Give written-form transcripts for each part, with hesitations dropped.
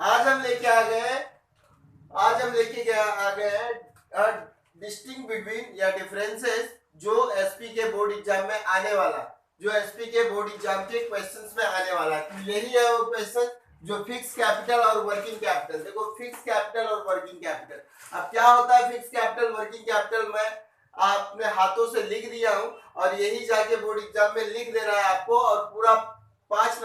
आज हम लेके आ गए आ गए हैं डिस्टिंग बिटवीन या डिफरेंसेस जो एसपी के बोर्ड एग्जाम में आने वाला, जो एसपी के बोर्ड एग्जाम के क्वेश्चंस में आने वाला है। तो यही है वो क्वेश्चन जो फिक्स कैपिटल और वर्किंग कैपिटल। देखो फिक्स कैपिटल और वर्किंग कैपिटल, अब क्या होता है फिक्स कैपिटल वर्किंग कैपिटल, मैं अपने हाथों से लिख दिया हूं और यही जाके बोर्ड एग्जाम में लिख देना है आपको, और पूरा 5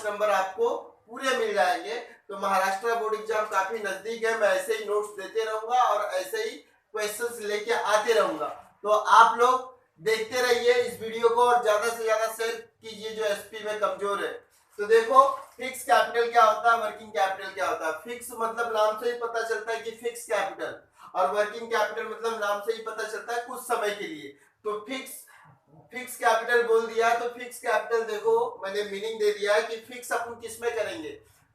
नंबर आपको पूरे मिल जाएंगे। तो महाराष्ट्र बोर्ड एग्जाम काफी नजदीक है, मैं ऐसे ही नोट्स देते रहूंगा और ऐसे ही क्वेश्चंस लेके आते रहूंगा। तो आप लोग देखते रहिए इस वीडियो को और ज्यादा से ज्यादा शेयर कीजिए जो एसपी में कमजोर है। तो देखो फिक्स कैपिटल क्या होता है, वर्किंग कैपिटल क्या होता है। फिक्स मतलब नाम से ही पता चलता है कि फिक्स कैपिटल, और वर्किंग कैपिटल मतलब नाम से ही पता चलता है कुछ समय के लिए। तो फिक्स कैपिटल बोल दिया, तो फिक्स कैपिटल देखो मैंने मीनिंग दे दिया है कि फिक्स अपन किस में करेंगे।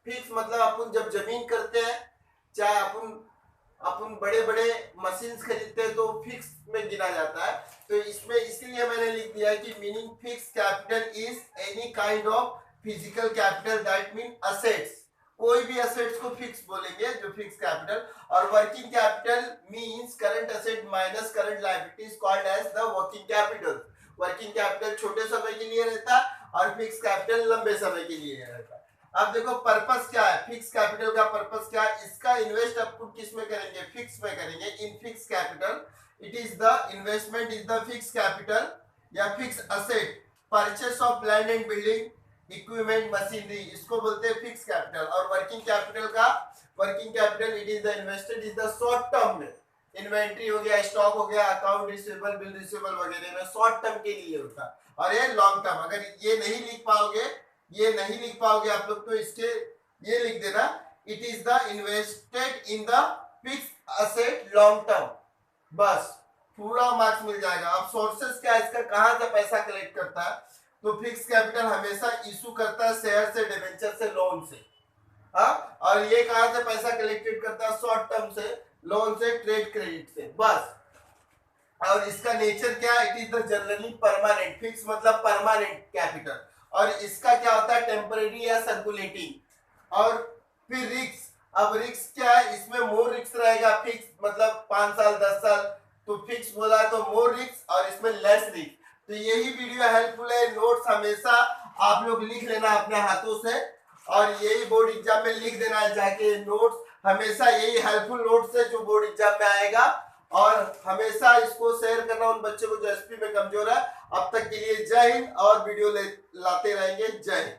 फिक्स मतलब अपन जब जमीन करते हैं, चाहे अपन बड़े बड़े मशीन खरीदते हैं तो फिक्स में गिना जाता है। तो इसमें इसलिए मैंने लिख दिया है कि meaning fix capital is any kind of physical capital that mean assets. कोई भी असेट्स को फिक्स बोलेंगे जो फिक्स कैपिटल। और working capital means current asset minus current liabilities called as the working capital. Working capital छोटे समय के लिए रहता है और फिक्स कैपिटल लंबे समय के लिए रहता है। अब देखो पर्पस क्या है, फिक्स कैपिटल का पर्पस क्या है। इसका इन्वेस्ट अपन किस में करेंगे, फिक्स में करेंगे, in fix capital. It is the investment is the fix capital या fix asset. Purchase of land and building, equipment, machinery, इसको बोलते हैं फिक्स कैपिटल। और working capital it is the invested is the short term में। Inventory हो गया, stock हो गया, अकाउंट रिसीवेबल, बिल रिसीवेबल वगैरह में शॉर्ट टर्म के लिए होता है। और ये लॉन्ग टर्म, अगर ये नहीं लिख पाओगे आप लोग तो इसके ये लिख देना, it is the invested in the fix asset long term, बस पूरा मार्क्स मिल जाएगा। अब सोर्सेस क्या है इसका, कहां से पैसा कलेक्ट करता है। तो फिक्स कैपिटल हमेशा इशू करता है शेयर से, डिबेंचर से, लोन से। और ये कहां से पैसा कलेक्टेड करता है, शॉर्ट टर्म से, लोन से, ट्रेड क्रेडिट से, बस। और इसका नेचर क्या है, it is the generally permanent. Fix मतलब परमानेंट कैपिटल। और इसका क्या होता है, टेम्परेरी या सर्कुलेटिंग। और फिर रिस्क, अब रिस्क क्या है, इसमें मोर रिस्क रहेगा। फिक्स मतलब 5 साल 10 साल, तो फिक्स बोला तो मोर रिस्क, और इसमें लेस रिस्क। तो यही वीडियो हेल्पफुल है। नोट्स हमेशा आप लोग लिख लेना अपने हाथों से, और यही बोर्ड एग्जाम में लिख देना है जाके। नोट्स हमेशा यही हेल्पफुल नोट्स है जो बोर्ड एग्जाम में आएगा, और हमेशा इसको शेयर करना उन बच्चों को जो एसपी में कमजोर है। अब तक के लिए जय हिंद, और वीडियो लाते रहेंगे। जय हिंद।